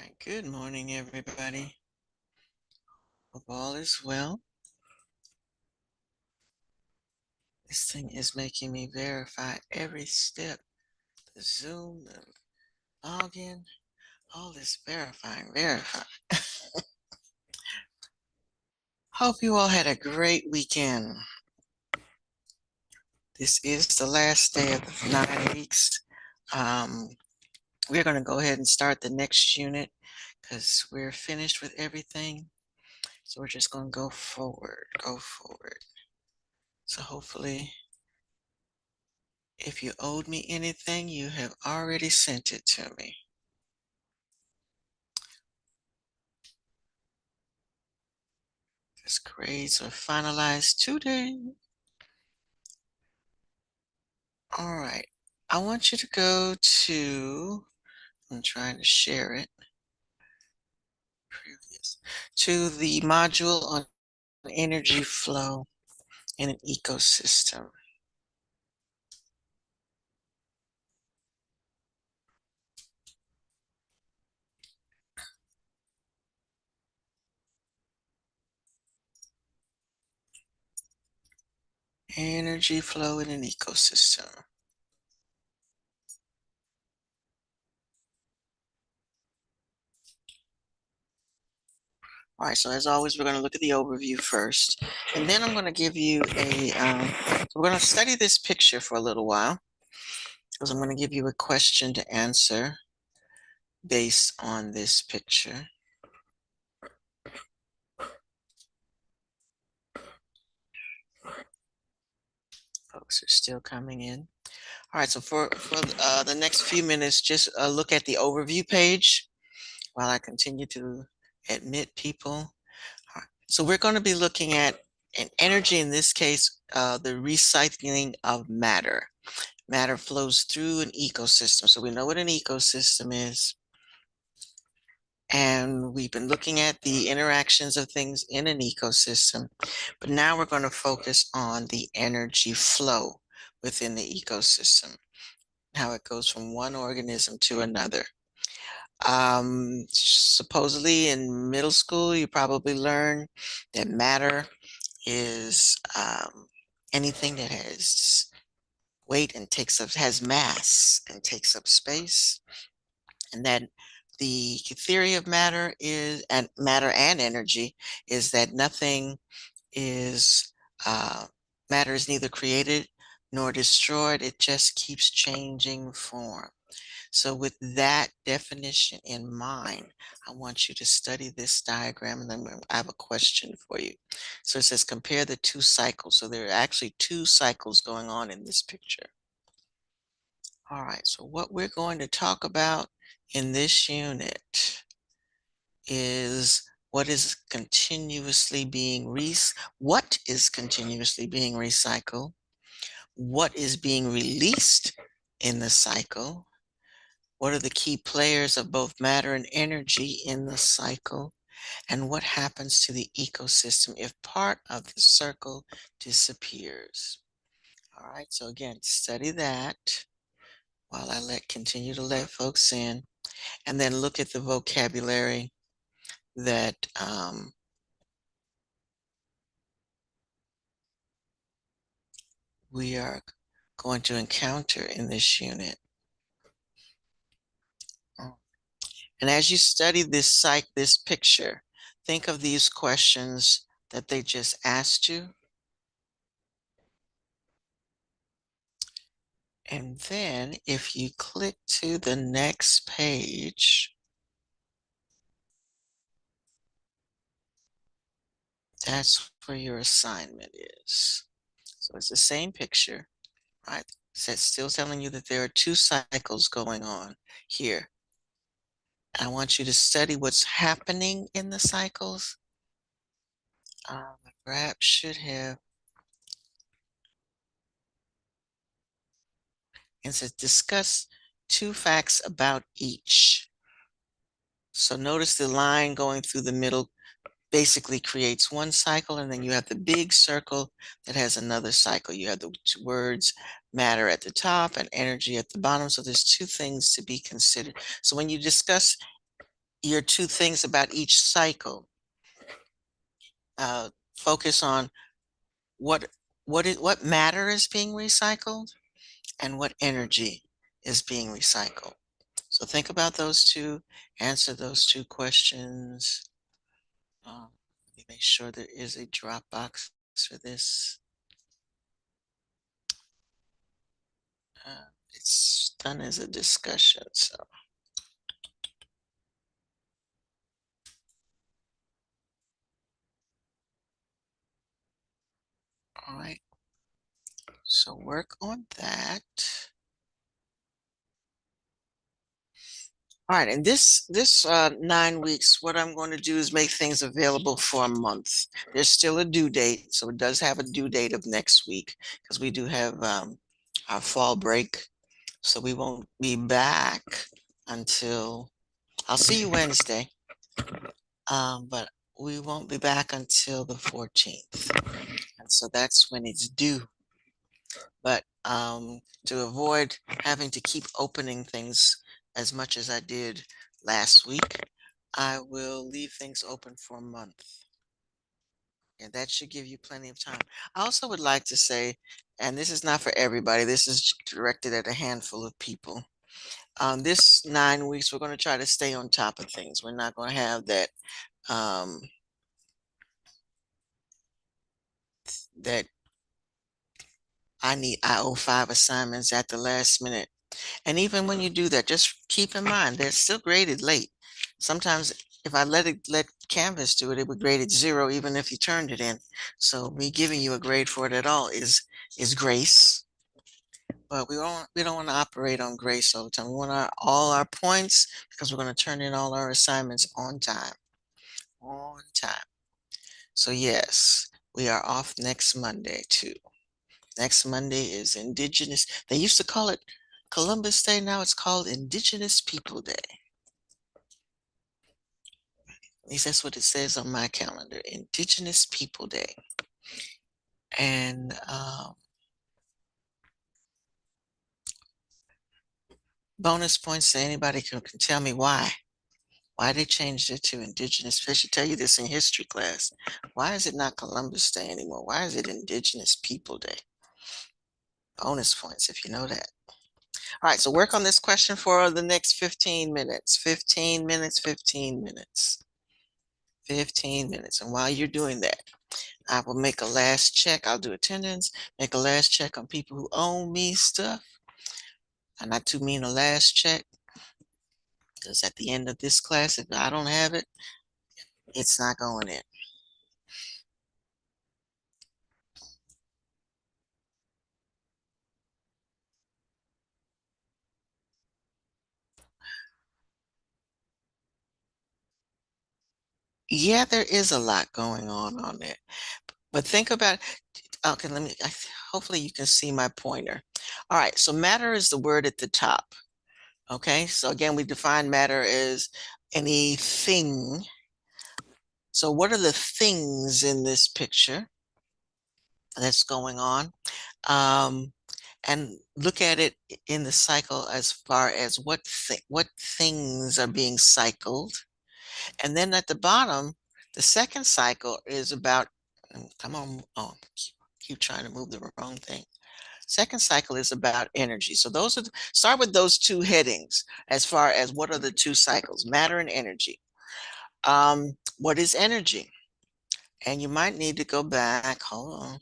right, good morning, everybody. Hope all is well. This thing is making me verify every step. The Zoom, the login, all this verifying. Hope you all had a great weekend. This is the last day of the 9 weeks. Um, we're going to go ahead and start the next unit because we're finished with everything. So we're just going to go forward. So hopefully, if you owed me anything, you have already sent it to me. This grades are finalized today. All right. I want you to go to, I'm trying to share it, previous, to the module on energy flow in an ecosystem. Energy flow in an ecosystem. All right, so as always, we're going to look at the overview first, and then I'm going to give you so we're going to study this picture for a little while, because I'm going to give you a question to answer based on this picture. Folks are still coming in. All right, so for the next few minutes, just look at the overview page while I continue to admit people. All right, so we're going to be looking at an energy, in this case, the recycling of matter. Matter flows through an ecosystem. So we know what an ecosystem is. And we've been looking at the interactions of things in an ecosystem. But now we're going to focus on the energy flow within the ecosystem, how it goes from one organism to another. Supposedly in middle school, you probably learn that matter is anything that has weight and has mass and takes up space, and that the theory of matter is, and matter and energy, is that nothing is matter is neither created nor destroyed. It just keeps changing form. So with that definition in mind, I want you to study this diagram, and then I have a question for you. So it says compare the two cycles. So there are actually two cycles going on in this picture. All right, so what we're going to talk about in this unit is what is continuously being what is continuously being recycled, what is being released in the cycle, what are the key players of both matter and energy in the cycle, and what happens to the ecosystem if part of the circle disappears. All right, so again, study that while I continue to let folks in, and then look at the vocabulary that we are going to encounter in this unit. And as you study this picture, think of these questions that they just asked you. And then if you click to the next page, that's where your assignment is. So it's the same picture, right? So it's still telling you that there are two cycles going on here. I want you to study what's happening in the cycles. Perhaps should have, and says discuss two facts about each. So notice the line going through the middle basically creates one cycle, and then you have the big circle that has another cycle. You have the words matter at the top and energy at the bottom. So there's two things to be considered. So when you discuss your two things about each cycle. Focus on what what matter is being recycled and what energy is being recycled. So think about those two, answer those two questions. Let me make sure there is a Dropbox for this. It's done as a discussion, so. All right, so work on that. All right, and this 9 weeks, what I'm going to do is make things available for a month. There's still a due date, so it does have a due date of next week because we do have our fall break, so we won't be back until I'll see you Wednesday, but we won't be back until the 14th, and so that's when it's due. But to avoid having to keep opening things as much as I did last week, I will leave things open for a month. And that should give you plenty of time. I also would like to say, and this is not for everybody, this is directed at a handful of people. This 9 weeks, we're going to try to stay on top of things. We're not going to have that um, that I owe 5 assignments at the last minute. And even when you do that, just keep in mind they're still graded late. Sometimes if I let Canvas do it, it would grade it 0 even if you turned it in. So me giving you a grade for it at all is grace. But we don't want to operate on grace all the time. We want all our points because we're going to turn in all our assignments on time. On time. So yes, we are off next Monday too. Next Monday is Indigenous. They used to call it Columbus Day. Now it's called Indigenous People Day. At least that's what it says on my calendar, Indigenous People Day. And bonus points to anybody can tell me why they changed it to Indigenous. They should tell you this in history class. Why is it not Columbus Day anymore? Why is it Indigenous People Day? Bonus points if you know that. All right, so work on this question for the next 15 minutes. 15 minutes, 15 minutes. 15 minutes. And while you're doing that, I will make a last check. I'll do attendance, make a last check on people who owe me stuff. And not to mean a last check, because at the end of this class, if I don't have it, it's not going in. Yeah, there is a lot going on there. But think about, okay, hopefully you can see my pointer. All right, so matter is the word at the top. Okay, so again, we define matter as anything. So what are the things in this picture that's going on? And look at it in the cycle as far as what things are being cycled. And then at the bottom, the second cycle is about, come on, oh, keep trying to move the wrong thing. Second cycle is about energy. So start with those two headings as far as what are the two cycles, matter and energy. What is energy? And you might need to go back, hold on,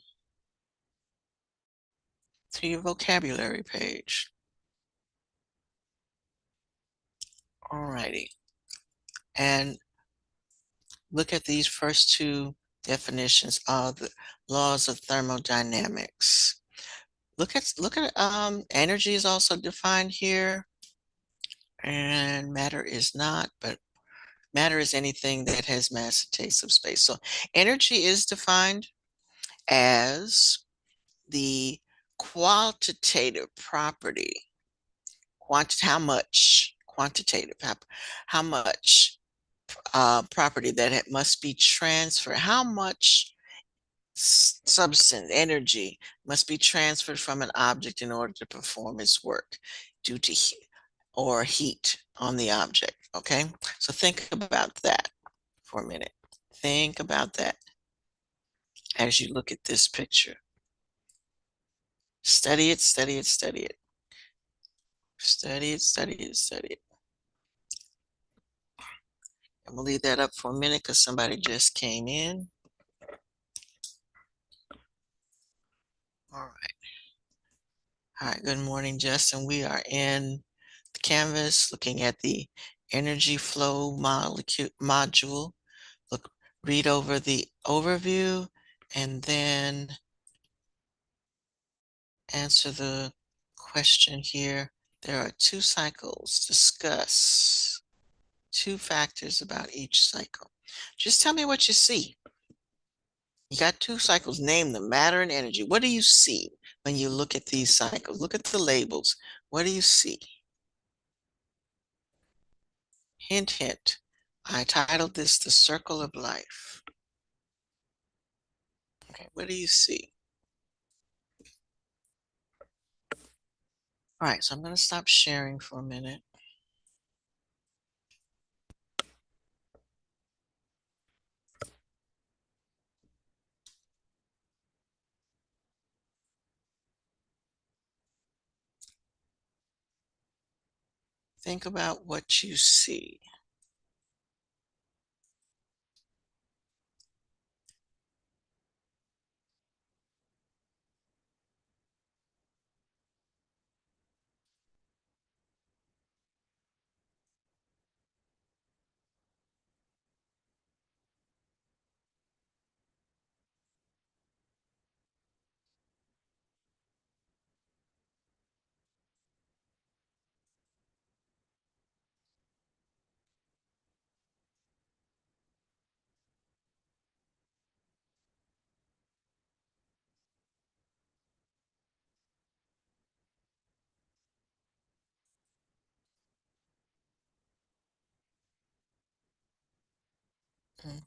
to your vocabulary page. All righty. And look at these first two definitions of the laws of thermodynamics. Look at energy is also defined here, and matter is not, but matter is anything that has mass and takes up space. So energy is defined as the quantitative property, how much quantitative, how much property that it must be transferred, how much substance, energy must be transferred from an object in order to perform its work due to heat or heat on the object. Okay, so think about that for a minute. Think about that as you look at this picture. Study it, study it, study it. Study it, study it, study it. I'm gonna leave that up for a minute because somebody just came in. All right. All right, good morning, Justin. We are in the Canvas looking at the energy flow module. Look, read over the overview and then answer the question here. There are two cycles. Discuss two factors about each cycle. Just tell me what you see. You got two cycles, name them, matter and energy. What do you see when you look at these cycles? Look at the labels. What do you see? Hint, hint. I titled this The Circle of Life. Okay, what do you see? All right, so I'm going to stop sharing for a minute. Think about what you see. Okay.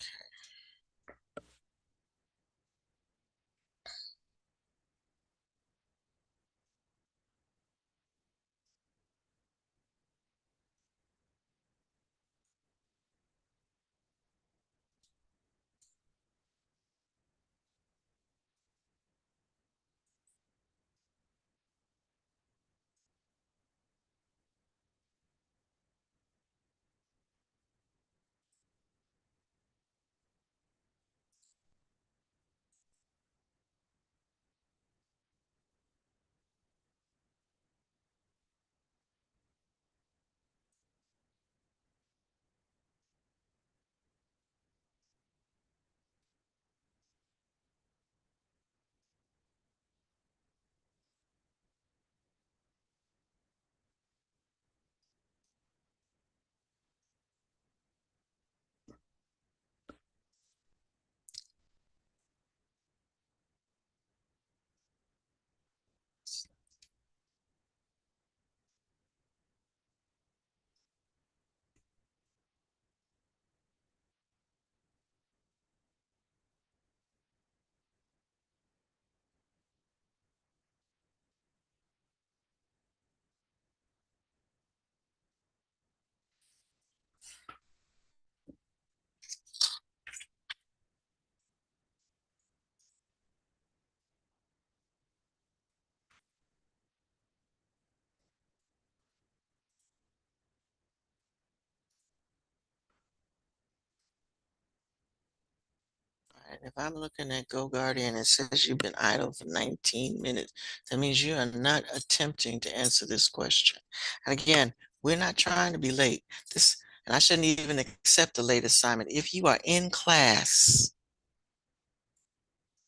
All right. If I'm looking at Go Guardian, it says you've been idle for 19 minutes. That means you are not attempting to answer this question. And again, we're not trying to be late. This, and I shouldn't even accept a late assignment. If you are in class,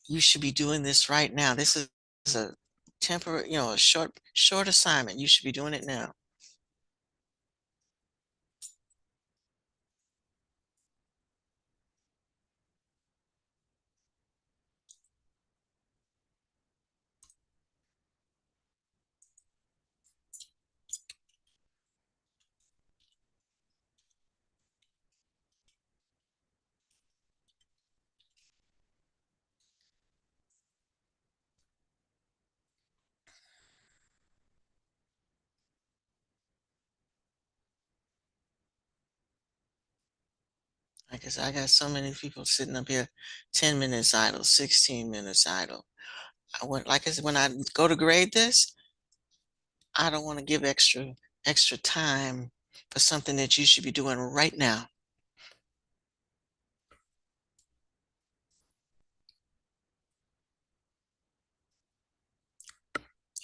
you should be doing this right now. This is a temporary, a short assignment. You should be doing it now. Like I got so many people sitting up here, 10 minutes idle, 16 minutes idle. Like I said, when I go to grade this, I don't want to give extra time for something that you should be doing right now.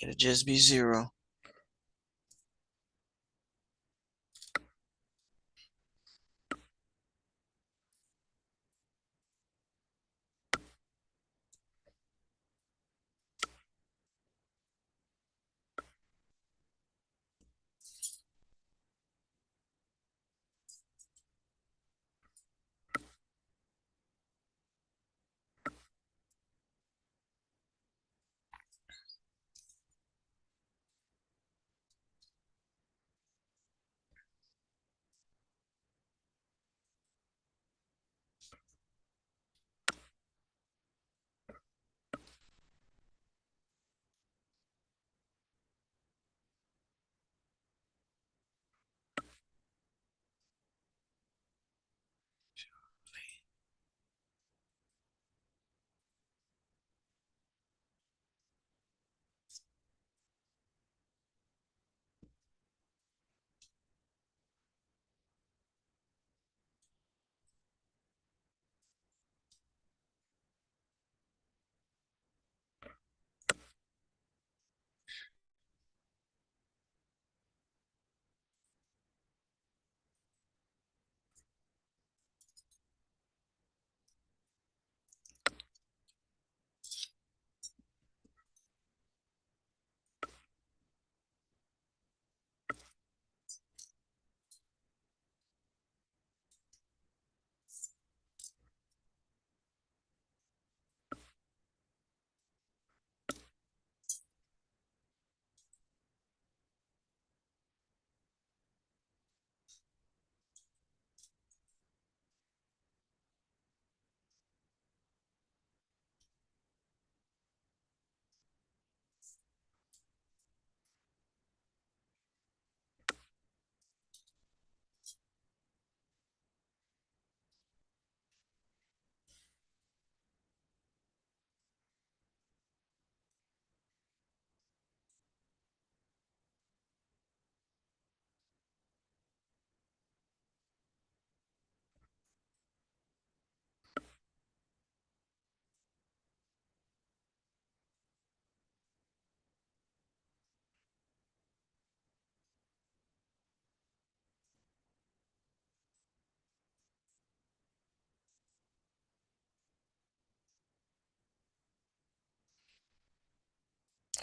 It'll just be zero.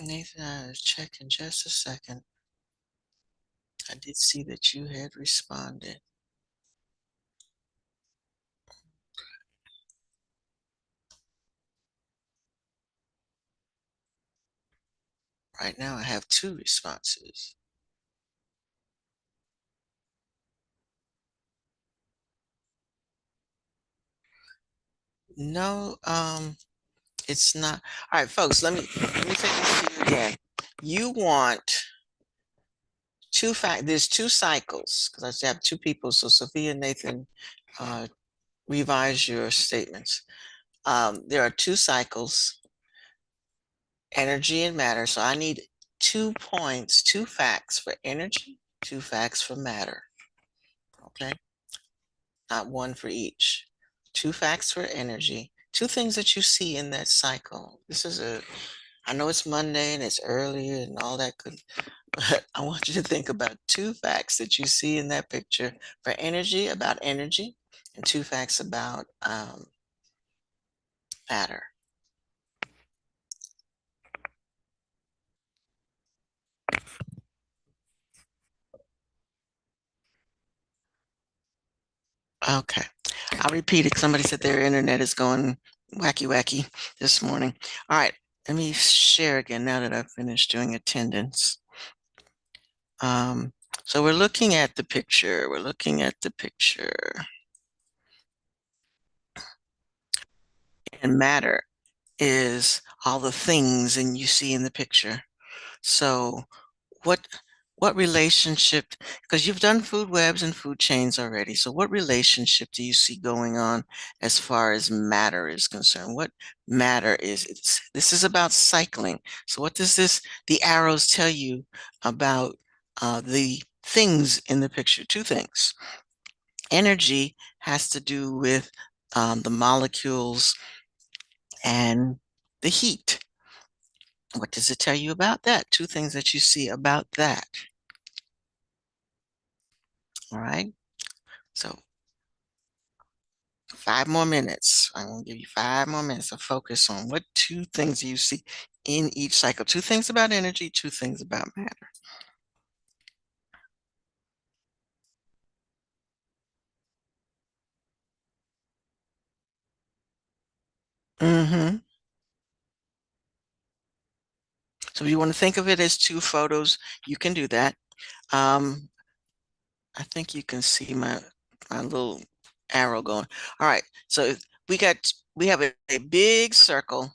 Nathan, I was checking just a second. I did see that you had responded. Right now, I have 2 responses. No, it's not. All right, folks, let me take this to you again. You want there's 2 cycles because I have 2 people. So Sophia and Nathan, uh, revise your statements. There are 2 cycles, energy and matter. So I need 2 points, 2 facts for energy, 2 facts for matter. Okay, not one for each. 2 facts for energy, 2 things that you see in that cycle. I know it's Monday and it's early and all that good, but I want you to think about 2 facts that you see in that picture for energy, about energy, and 2 facts about matter. Okay. I'll repeat it. Somebody said their internet is going wacky wacky this morning. All right. Let me share again now that I've finished doing attendance. Um, so we're looking at the picture. We're looking at the picture. And matter is all the things and you see in the picture. So what what relationship, because you've done food webs and food chains already, so what relationship do you see going on as far as matter is concerned? What matter is? This is about cycling. So what does the arrows tell you about the things in the picture? Two things. Energy has to do with the molecules and the heat. What does it tell you about that? Two things that you see about that. All right. So 5 more minutes. I'm going to give you 5 more minutes to focus on what two things you see in each cycle. Two things about energy, two things about matter. Hmm. So if you want to think of it as two photos, you can do that. Um, I think you can see my little arrow going. All right. So we have a big circle.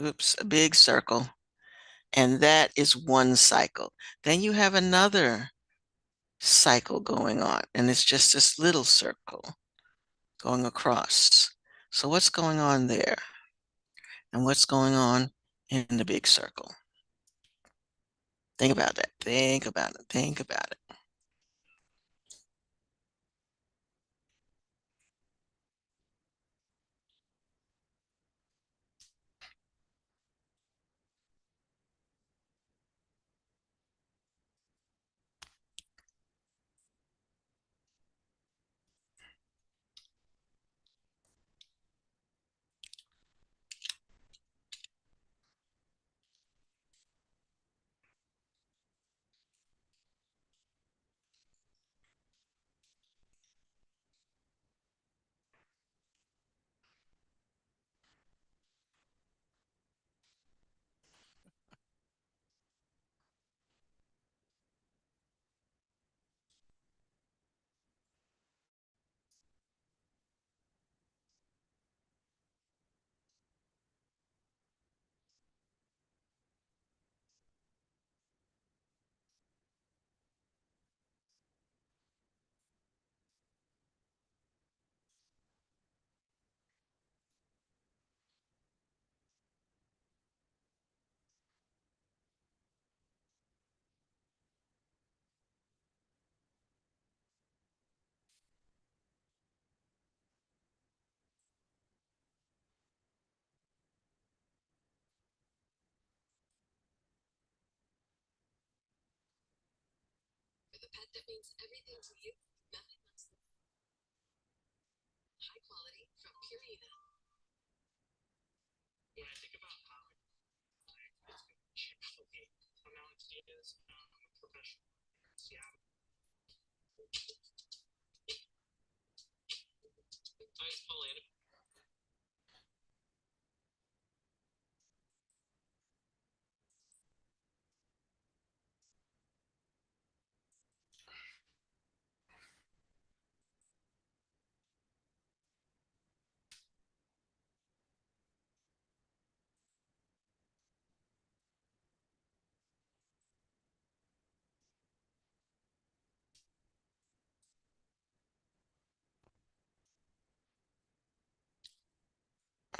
Oops, a big circle. And that is one cycle. Then you have another cycle going on, and it's just this little circle going across. So what's going on there? And what's going on in the big circle? Think about that. Think about it. Think about it.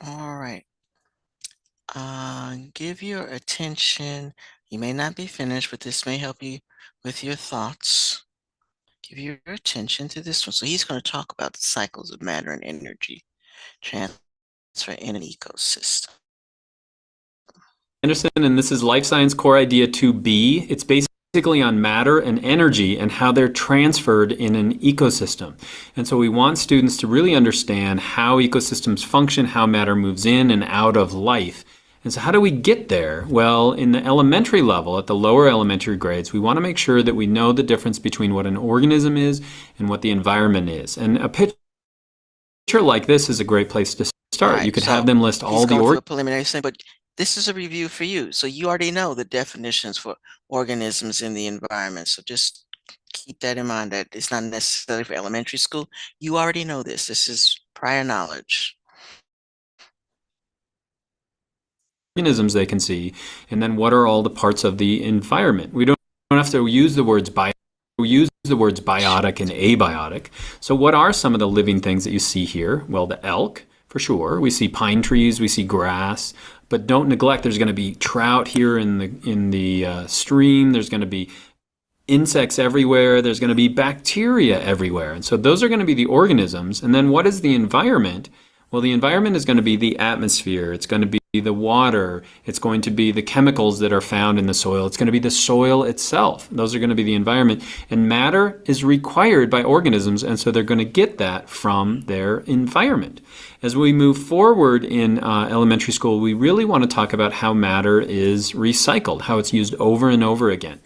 All right. Give your attention. You may not be finished, but this may help you with your thoughts. Give your attention to this one. So he's going to talk about the cycles of matter and energy transfer in an ecosystem. Anderson, and this is Life Science Core Idea 2B. It's basically on matter and energy and how they're transferred in an ecosystem. And so we want students to really understand how ecosystems function, how matter moves in and out of life. And so how do we get there? Well, in the elementary level, at the lower elementary grades, we want to make sure that we know the difference between what an organism is and what the environment is. And a picture like this is a great place to start. Right, You could so have them list all he's the going through a preliminary thing, but this is a review for you. So you already know the definitions for organisms in the environment. So just keep that in mind that it's not necessarily for elementary school. You already know this. This is prior knowledge. organisms they can see, and then what are all the parts of the environment. We don't have to use the words biotic and abiotic. So what are some of the living things that you see here? Well, the elk, for sure. We see pine trees, we see grass, but don't neglect there's going to be trout here in the stream. There's going to be insects everywhere. There's going to be bacteria everywhere. And so those are going to be the organisms. And then what is the environment? Well, the environment is going to be the atmosphere. It's going to be the water. It's going to be the chemicals that are found in the soil. It's going to be the soil itself. Those are going to be the environment. And matter is required by organisms, and so they're going to get that from their environment. As we move forward in elementary school, we really want to talk about how matter is recycled, how it's used over and over again.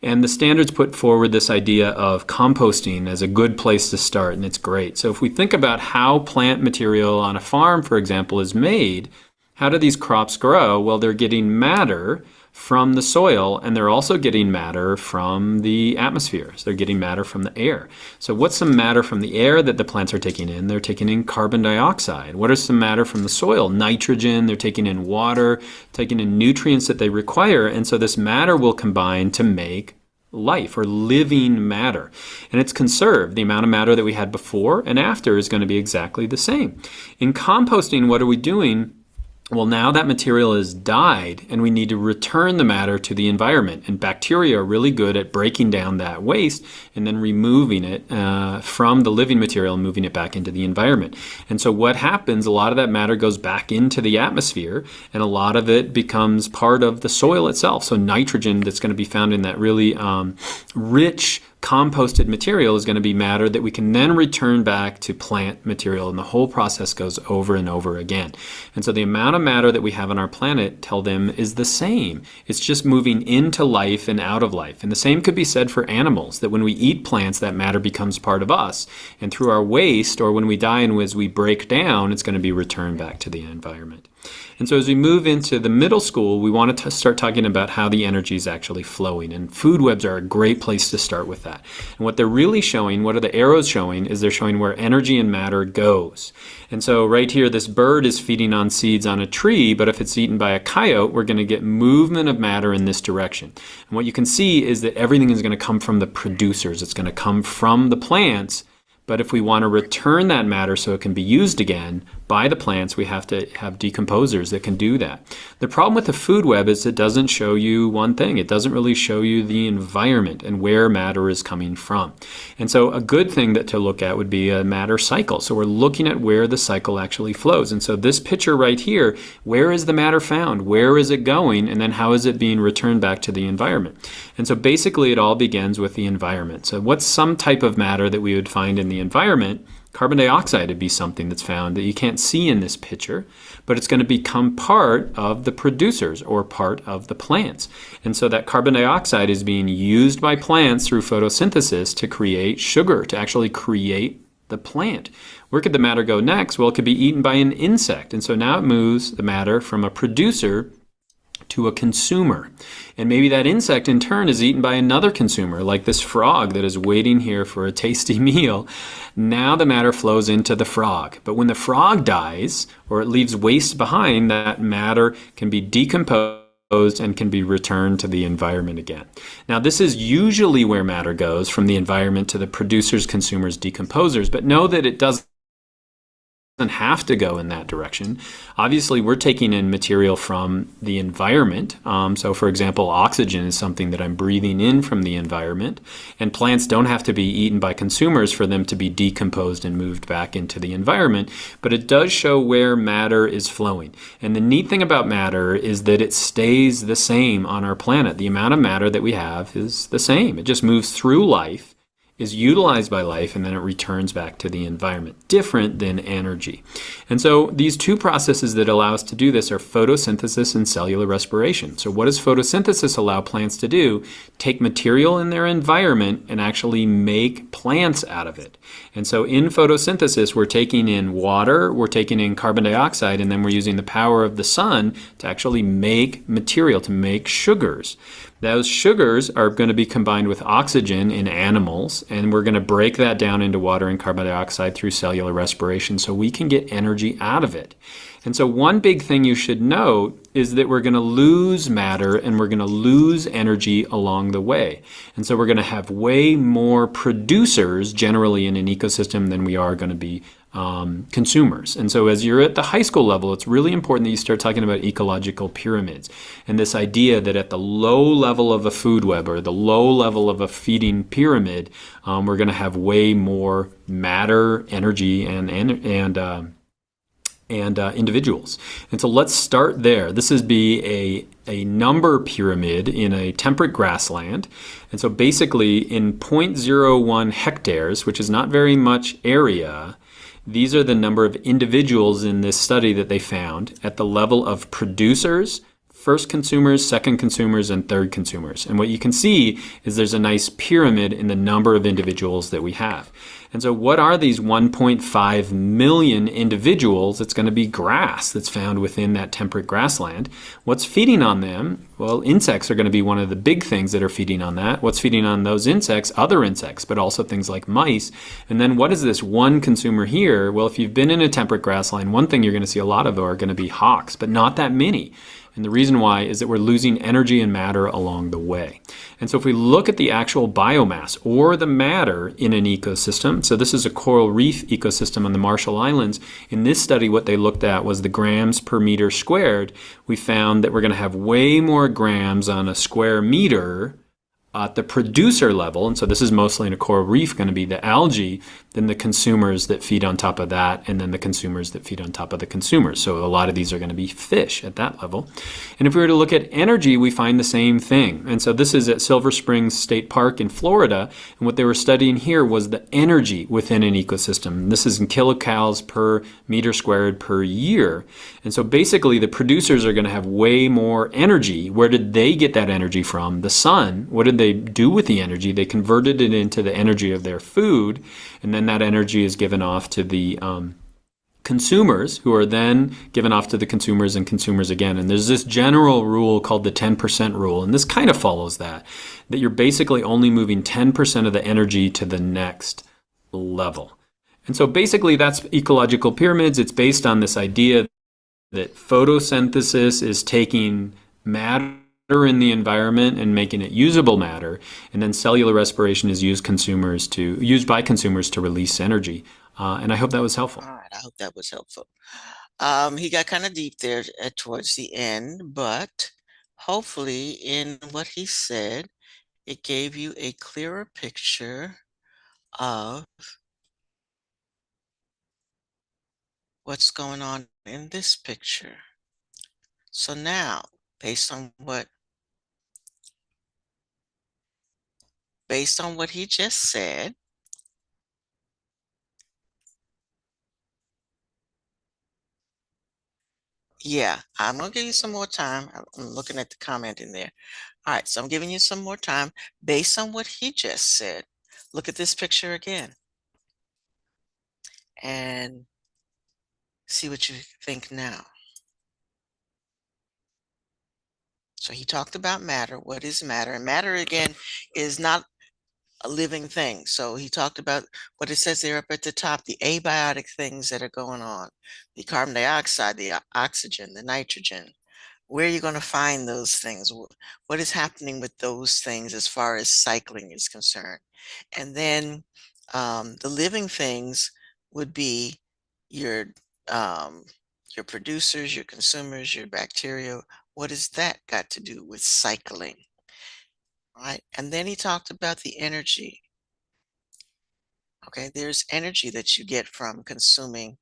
And the standards put forward this idea of composting as a good place to start, and it's great. So if we think about how plant material on a farm, for example, is made, how do these crops grow? Well, they're getting matter from the soil, and they're also getting matter from the atmosphere. So they're getting matter from the air. So what's some matter from the air that the plants are taking in? They're taking in carbon dioxide. What is some matter from the soil? Nitrogen. They're taking in water, taking in nutrients that they require. And so this matter will combine to make life or living matter. And it's conserved. The amount of matter that we had before and after is going to be exactly the same. In composting, what are we doing? Well, now that material is died, and we need to return the matter to the environment. And bacteria are really good at breaking down that waste and then removing it from the living material and moving it back into the environment. And so what happens, a lot of that matter goes back into the atmosphere, and a lot of it becomes part of the soil itself. So nitrogen that's going to be found in that really rich composted material is going to be matter that we can then return back to plant material, and the whole process goes over and over again. And so the amount of matter that we have on our planet, tell them, is the same. It's just moving into life and out of life. And the same could be said for animals, that when we eat plants, that matter becomes part of us. And through our waste, or when we die and as we break down, it's going to be returned back to the environment. And so as we move into the middle school, we want to start talking about how the energy is actually flowing. And food webs are a great place to start with that. And what they're really showing, what are the arrows showing, is they're showing where energy and matter goes. And so right here, this bird is feeding on seeds on a tree, but if it's eaten by a coyote, we're going to get movement of matter in this direction. And what you can see is that everything is going to come from the producers. It's going to come from the plants. But if we want to return that matter so it can be used again by the plants, we have to have decomposers that can do that. The problem with the food web is it doesn't show you one thing. It doesn't really show you the environment and where matter is coming from. And so a good thing to look at would be a matter cycle. So we're looking at where the cycle actually flows. And so this picture right here, where is the matter found? Where is it going? And then how is it being returned back to the environment? And so basically it all begins with the environment. So what's some type of matter that we would find in the environment? Carbon dioxide would be something that's found that you can't see in this picture, but it's going to become part of the producers or part of the plants. And so that carbon dioxide is being used by plants through photosynthesis to create sugar, to actually create the plant. Where could the matter go next? Well, it could be eaten by an insect. And so now it moves the matter from a producer to a consumer. And maybe that insect in turn is eaten by another consumer, like this frog that is waiting here for a tasty meal. Now the matter flows into the frog. But when the frog dies, or it leaves waste behind, that matter can be decomposed and can be returned to the environment again. Now this is usually where matter goes, from the environment to the producers, consumers, decomposers, but know that it doesn't have to go in that direction. Obviously, we're taking in material from the environment. So for example, oxygen is something that I'm breathing in from the environment, and plants don't have to be eaten by consumers for them to be decomposed and moved back into the environment, but it does show where matter is flowing. And the neat thing about matter is that it stays the same on our planet. The amount of matter that we have is the same. It just moves through life, is utilized by life, and then it returns back to the environment, different than energy. And so these two processes that allow us to do this are photosynthesis and cellular respiration. So what does photosynthesis allow plants to do? Take material in their environment and actually make plants out of it. And so in photosynthesis, we're taking in water, we're taking in carbon dioxide, and then we're using the power of the sun to actually make material, to make sugars. Those sugars are going to be combined with oxygen in animals, and we're going to break that down into water and carbon dioxide through cellular respiration so we can get energy out of it. And so one big thing you should note is that we're going to lose matter and we're going to lose energy along the way. And so we're going to have way more producers generally in an ecosystem than we are going to be consumers. And so as you're at the high school level, it's really important that you start talking about ecological pyramids and this idea that at the low level of a food web or the low level of a feeding pyramid, we're going to have way more matter, energy, and individuals. And so let's start there. This is a number pyramid in a temperate grassland. And so basically in 0.01 hectares, which is not very much area, these are the number of individuals in this study that they found at the level of producers, first consumers, second consumers, and third consumers. And what you can see is there's a nice pyramid in the number of individuals that we have. And so what are these 1.5 million individuals? It's going to be grass that's found within that temperate grassland. What's feeding on them? Well, insects are going to be one of the big things that are feeding on that. What's feeding on those insects? Other insects, but also things like mice. And then what is this one consumer here? Well, if you've been in a temperate grassland, one thing you're going to see a lot of are going to be hawks, but not that many. And the reason why is that we're losing energy and matter along the way. And so if we look at the actual biomass or the matter in an ecosystem, so this is a coral reef ecosystem on the Marshall Islands. In this study, what they looked at was the grams per meter squared. We found that we're going to have way more grams on a square meter at the producer level, and so this is mostly in a coral reef going to be the algae, than the consumers that feed on top of that, and then the consumers that feed on top of the consumers. So a lot of these are going to be fish at that level. And if we were to look at energy, we find the same thing. And so this is at Silver Springs State Park in Florida, and what they were studying here was the energy within an ecosystem. This is in kilocalories per meter squared per year. And so basically the producers are going to have way more energy. Where did they get that energy from? The sun. What did they do with the energy? They converted it into the energy of their food, and then that energy is given off to the consumers, who are then given off to the consumers and consumers again. And there's this general rule called the 10% rule, and this kind of follows that you're basically only moving 10% of the energy to the next level. And so basically that's ecological pyramids. It's based on this idea that photosynthesis is taking matter in the environment and making it usable matter, and then cellular respiration is used by consumers to release energy. And I hope that was helpful. All right, I hope that was helpful. He got kind of deep there towards the end, but hopefully in what he said, it gave you a clearer picture of what's going on in this picture. So now, based on what he just said, yeah, I'm gonna give you some more time. I'm looking at the comment in there. All right, so I'm giving you some more time based on what he just said. Look at this picture again and see what you think now. So he talked about matter. What is matter? And matter, again, is not a living thing. So he talked about what it says there up at the top, the abiotic things that are going on, the carbon dioxide, the oxygen, the nitrogen. Where are you going to find those things? What is happening with those things as far as cycling is concerned? And then the living things would be your producers, your consumers, your bacteria. What has that got to do with cycling? Right? And then he talked about the energy. Okay, there's energy that you get from consuming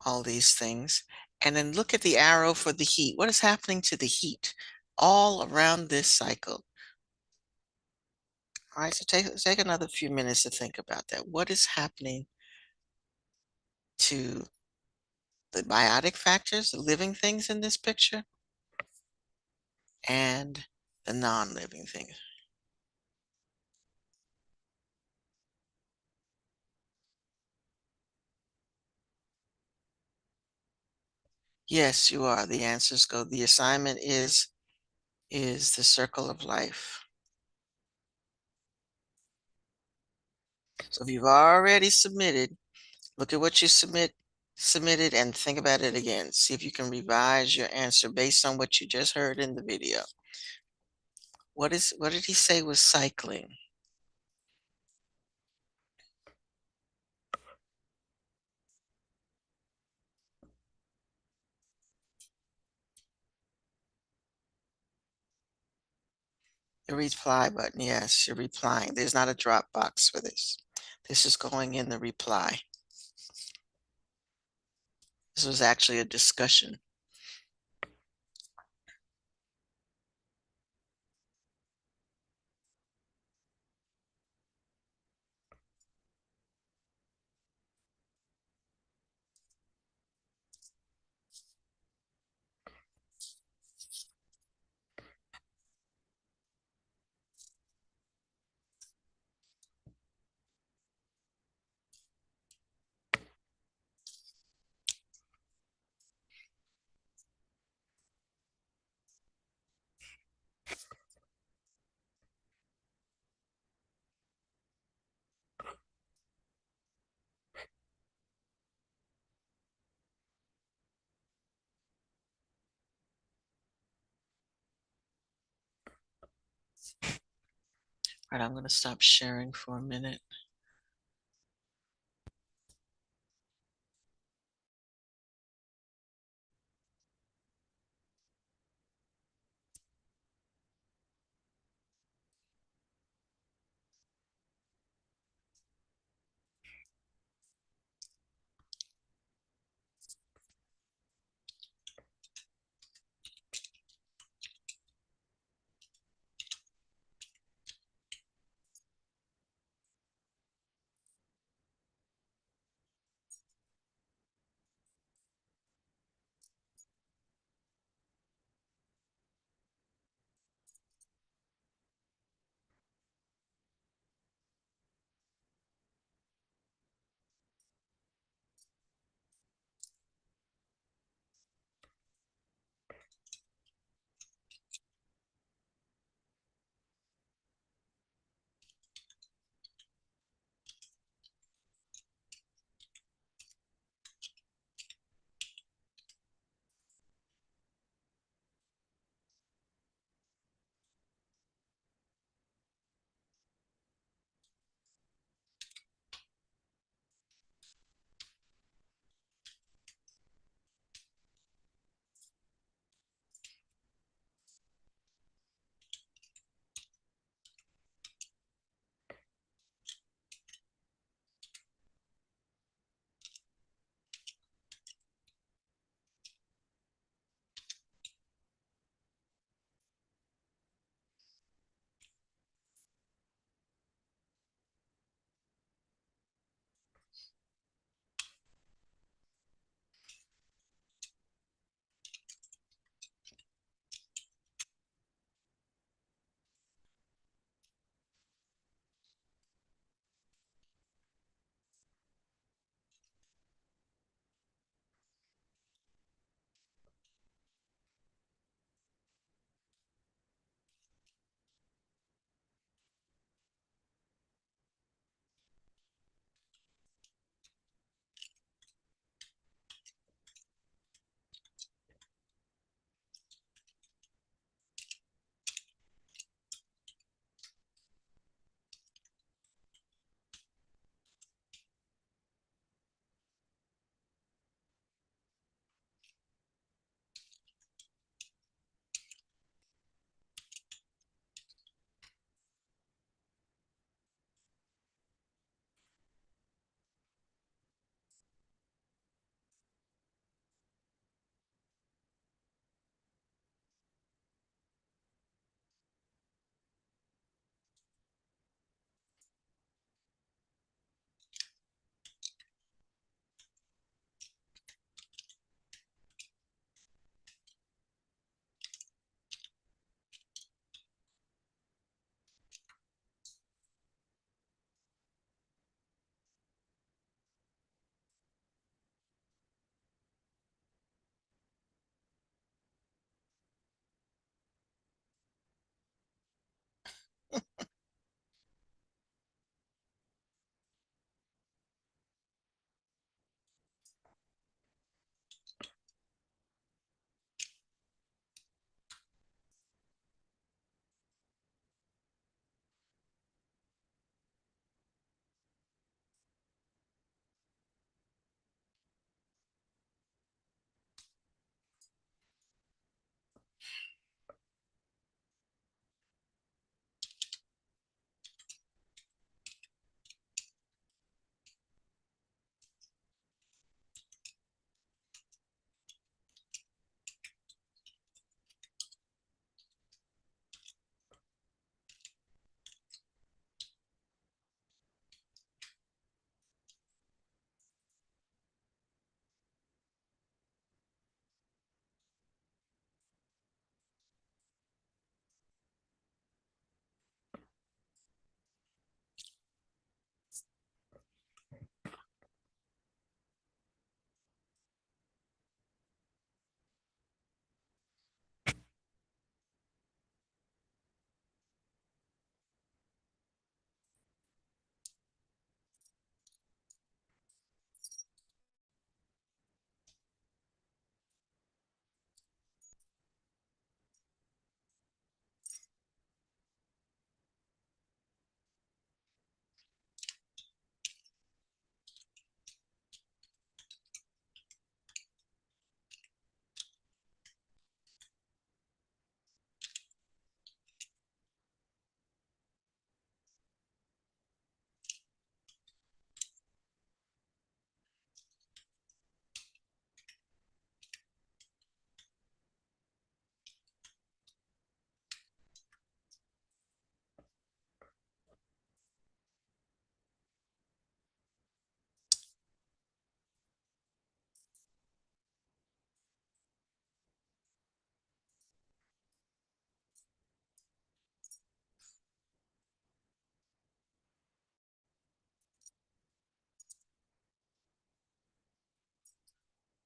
all these things. And then look at the arrow for the heat. What is happening to the heat all around this cycle? All right, so take another few minutes to think about that. What is happening to the biotic factors, the living things in this picture, and the non-living things? Yes, you are. The answers go. The assignment is the circle of life. So if you've already submitted, look at what you submitted and think about it again. See if you can revise your answer based on what you just heard in the video. What did he say was cycling? The reply button. Yes, you're replying. There's not a drop box for this. This is going in the reply. This was actually a discussion. All right, I'm going to stop sharing for a minute.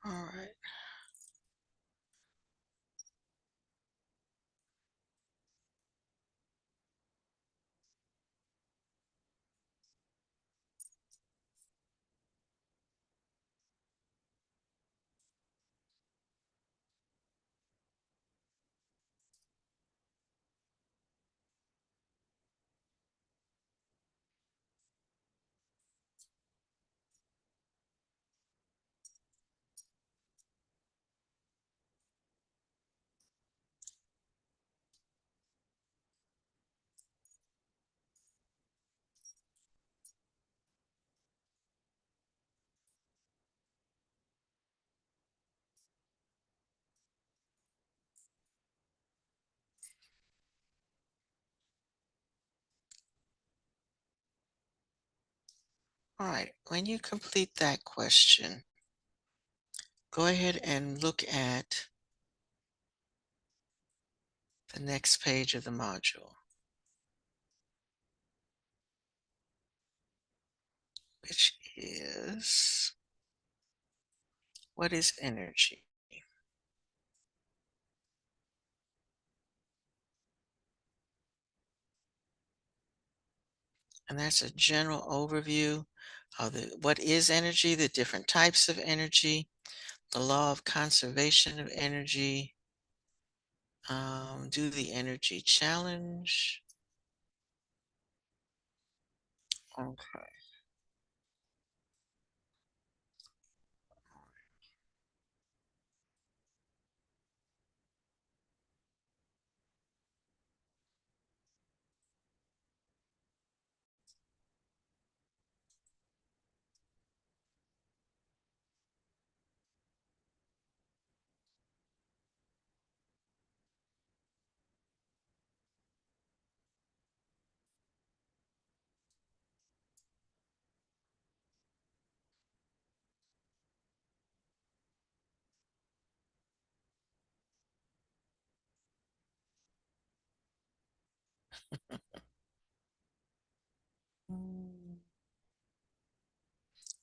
All right. All right. When you complete that question, go ahead and look at the next page of the module, which is what is energy? And that's a general overview of what is energy, the different types of energy, the law of conservation of energy, do the energy challenge. Okay. Mm,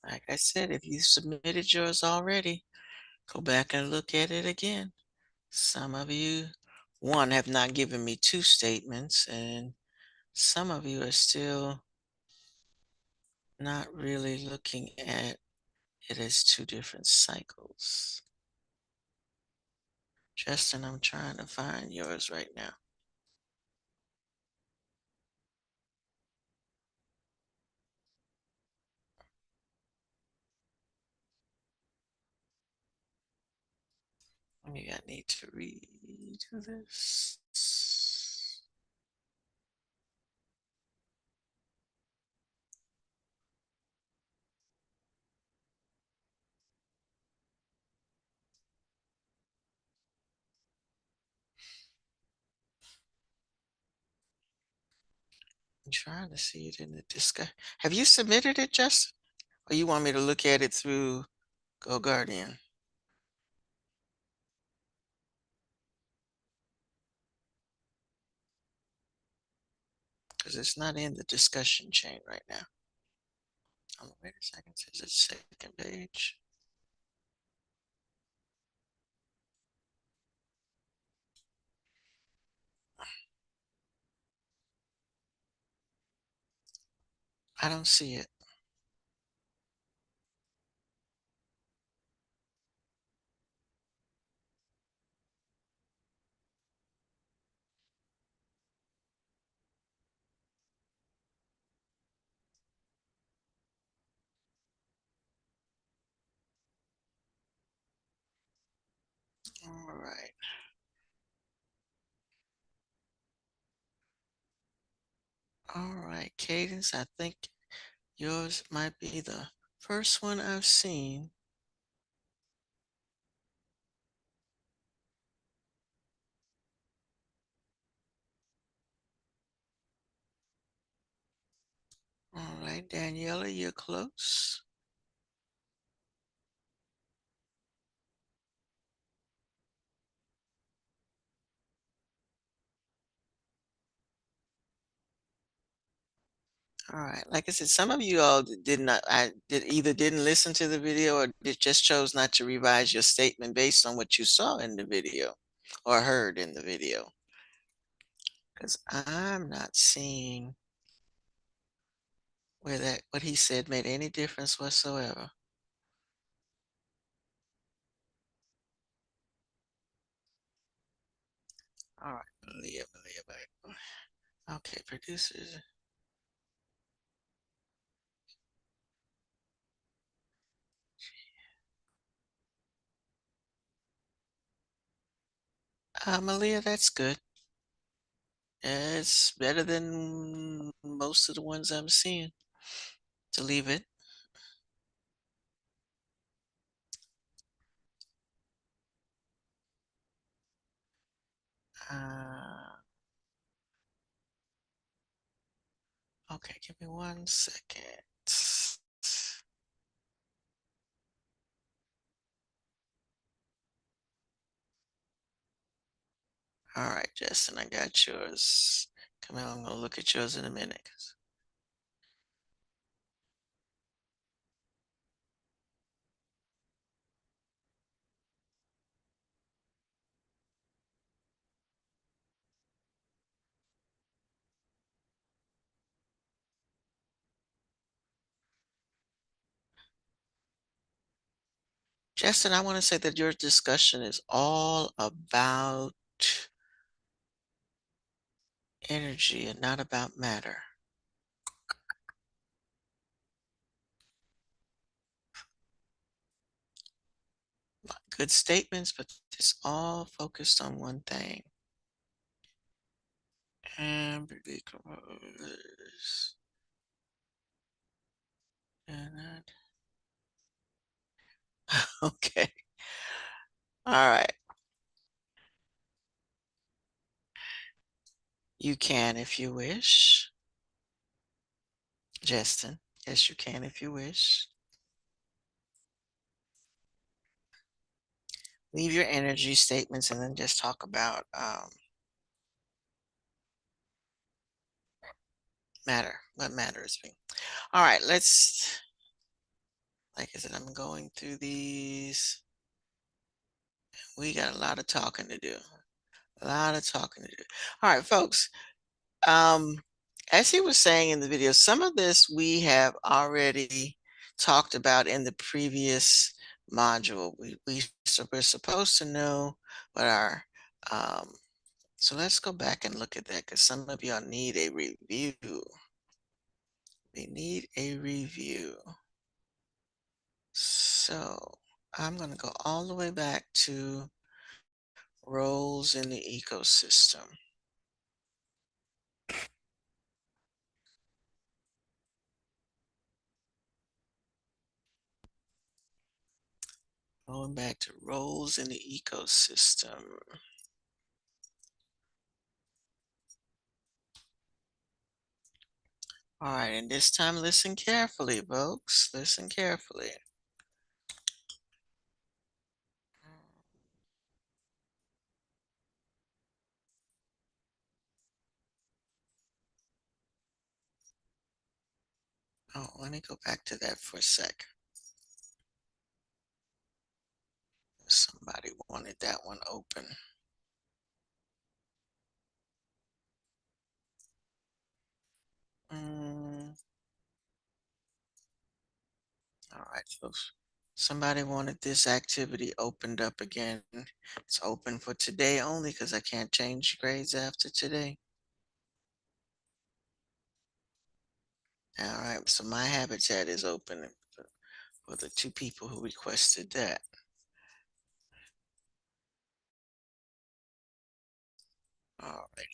Like I said, if you submitted yours already, go back and look at it again. Some of you, one, have not given me two statements, and some of you are still not really looking at it as two different cycles. Justin, I'm trying to find yours right now. Maybe I need to redo this. I'm trying to see it in the discuss. Have you submitted it, Justin? Or you want me to look at it through GoGuardian? Because it's not in the discussion chain right now. Oh, wait a second. It says it's second page. I don't see it. All right. All right, Cadence, I think yours might be the first one I've seen. All right, Daniela, you're close. All right. Like I said, some of you all did not, either didn't listen to the video or just chose not to revise your statement based on what you saw in the video or heard in the video. Because I'm not seeing where what he said made any difference whatsoever. All right, Malia. Okay, producers. Malia, that's good. It's better than most of the ones I'm seeing. To leave it. Uh, okay, give me 1 second. All right, Justin, I got yours. Come on, I'm gonna look at yours in a minute. Justin, I want to say that your discussion is all about energy and not about matter. Good statements, but it's all focused on one thing. And decompose. And okay. All right. You can if you wish. Justin, yes, you can if you wish. Leave your energy statements and then just talk about what matters me. All right, like I said, I'm going through these. We got a lot of talking to do. A lot of talking to do. All right, folks. Um, as he was saying in the video, some of this we have already talked about in the previous module. We're supposed to know what our so let's go back and look at that because some of y'all need a review. We need a review. So I'm going to go all the way back to roles in the ecosystem. Going back to roles in the ecosystem. All right, and this time listen carefully, folks. Listen carefully. Oh, let me go back to that for a sec. Somebody wanted that one open. All right, folks. Somebody wanted this activity opened up again. It's open for today only because I can't change grades after today. All right, so my habitat is open for the two people who requested that. All righty.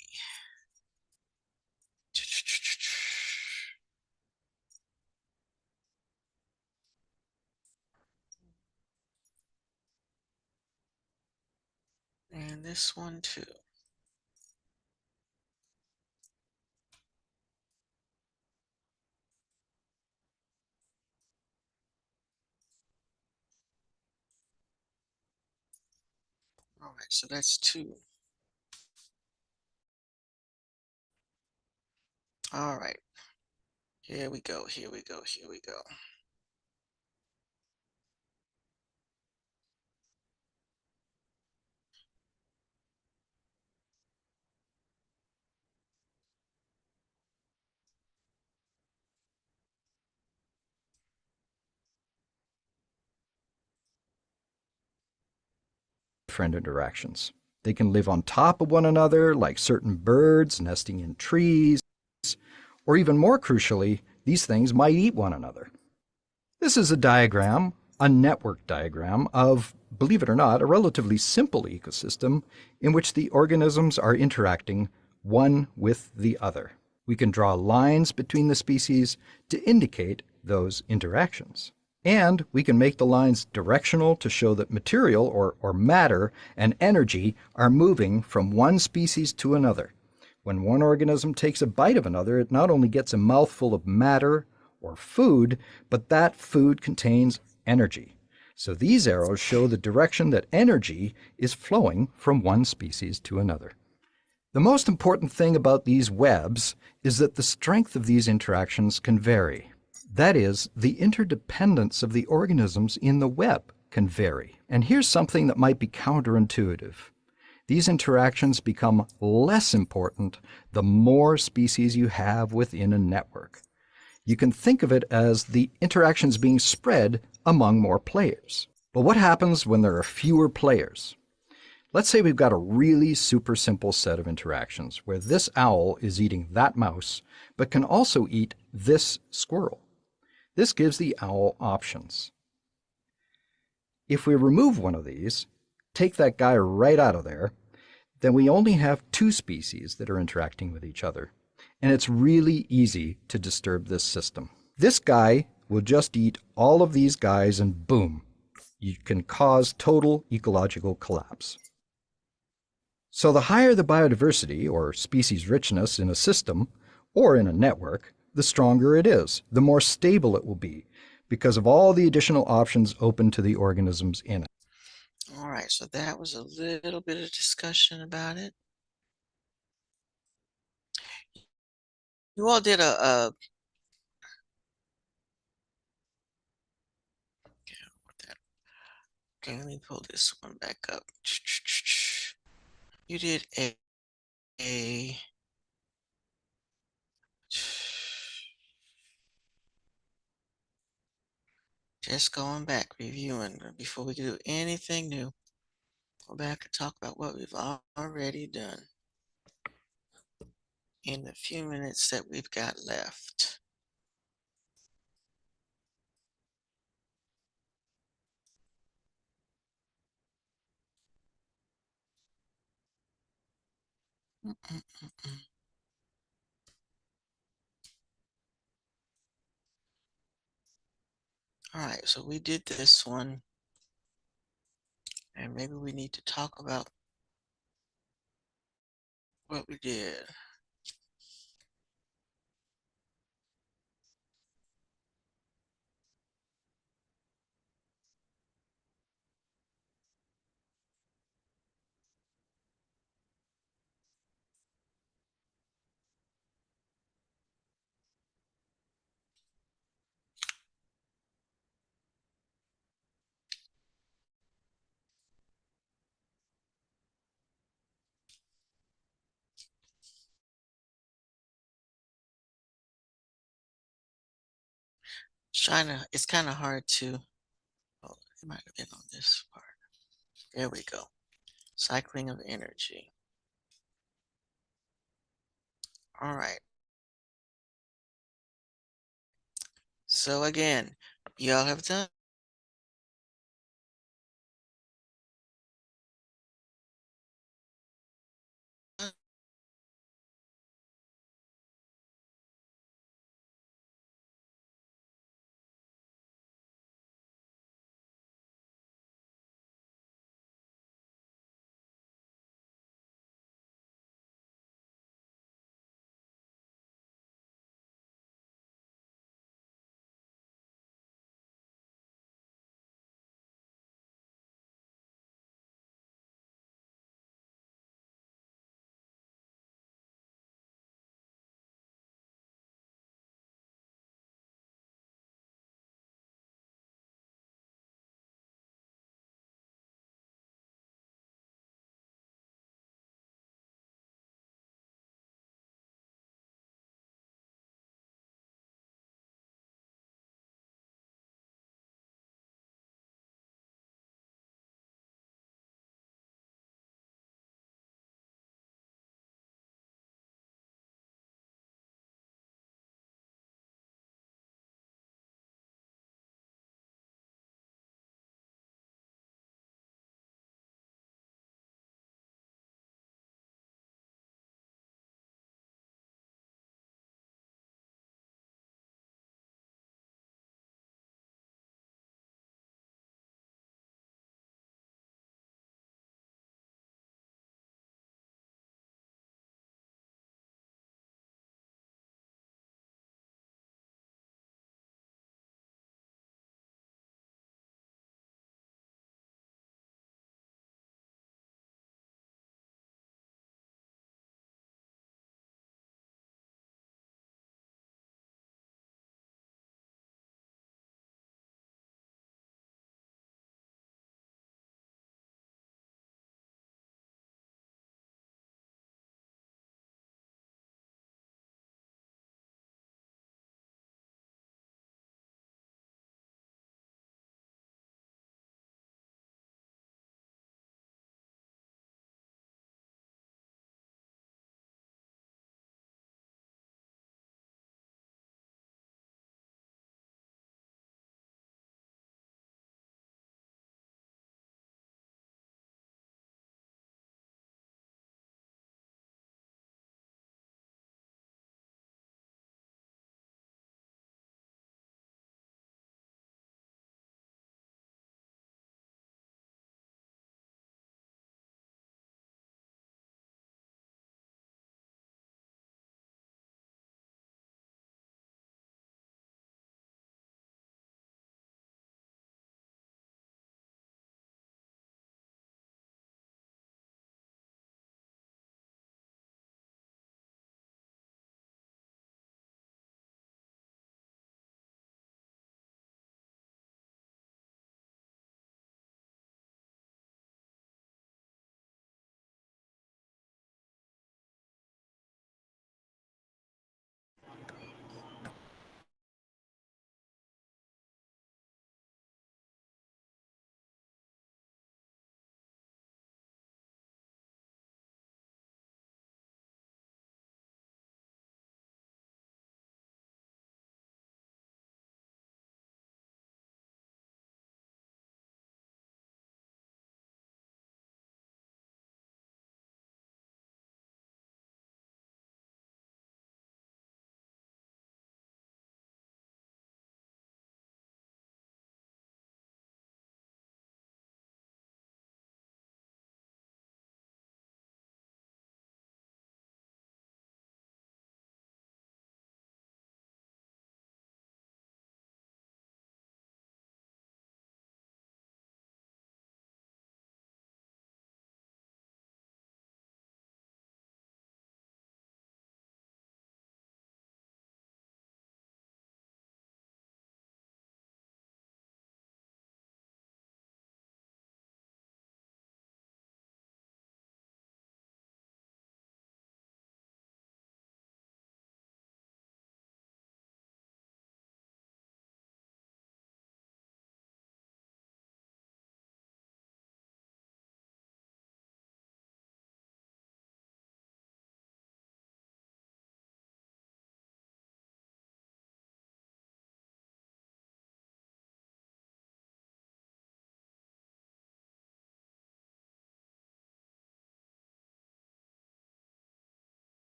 And this one too. All right, so that's two. All right. Here we go, here we go, here we go. Different interactions. They can live on top of one another, like certain birds nesting in trees, or even more crucially, these things might eat one another. This is a diagram, a network diagram of, believe it or not, a relatively simple ecosystem in which the organisms are interacting one with the other. We can draw lines between the species to indicate those interactions. And we can make the lines directional to show that material or matter and energy are moving from one species to another. When one organism takes a bite of another, it not only gets a mouthful of matter or food, but that food contains energy. So these arrows show the direction that energy is flowing from one species to another. The most important thing about these webs is that the strength of these interactions can vary. That is, the interdependence of the organisms in the web can vary. And here's something that might be counterintuitive. These interactions become less important the more species you have within a network. You can think of it as the interactions being spread among more players. But what happens when there are fewer players? Let's say we've got a really super simple set of interactions where this owl is eating that mouse, but can also eat this squirrel. This gives the owl options. If we remove one of these, take that guy right out of there, then we only have two species that are interacting with each other. And it's really easy to disturb this system. This guy will just eat all of these guys and boom, you can cause total ecological collapse. So the higher the biodiversity or species richness in a system or in a network, the stronger it is, the more stable it will be because of all the additional options open to the organisms in it. All right, so that was a little bit of discussion about it. You all did okay, let me pull this one back up. You did a just going back, reviewing before we do anything new. Go back and talk about what we've already done in the few minutes that we've got left. All right, so we did this one, and maybe we need to talk about what we did. It's kind of hard to, oh, it might have been on this part. There we go. Cycling of energy. All right. So again, y'all have done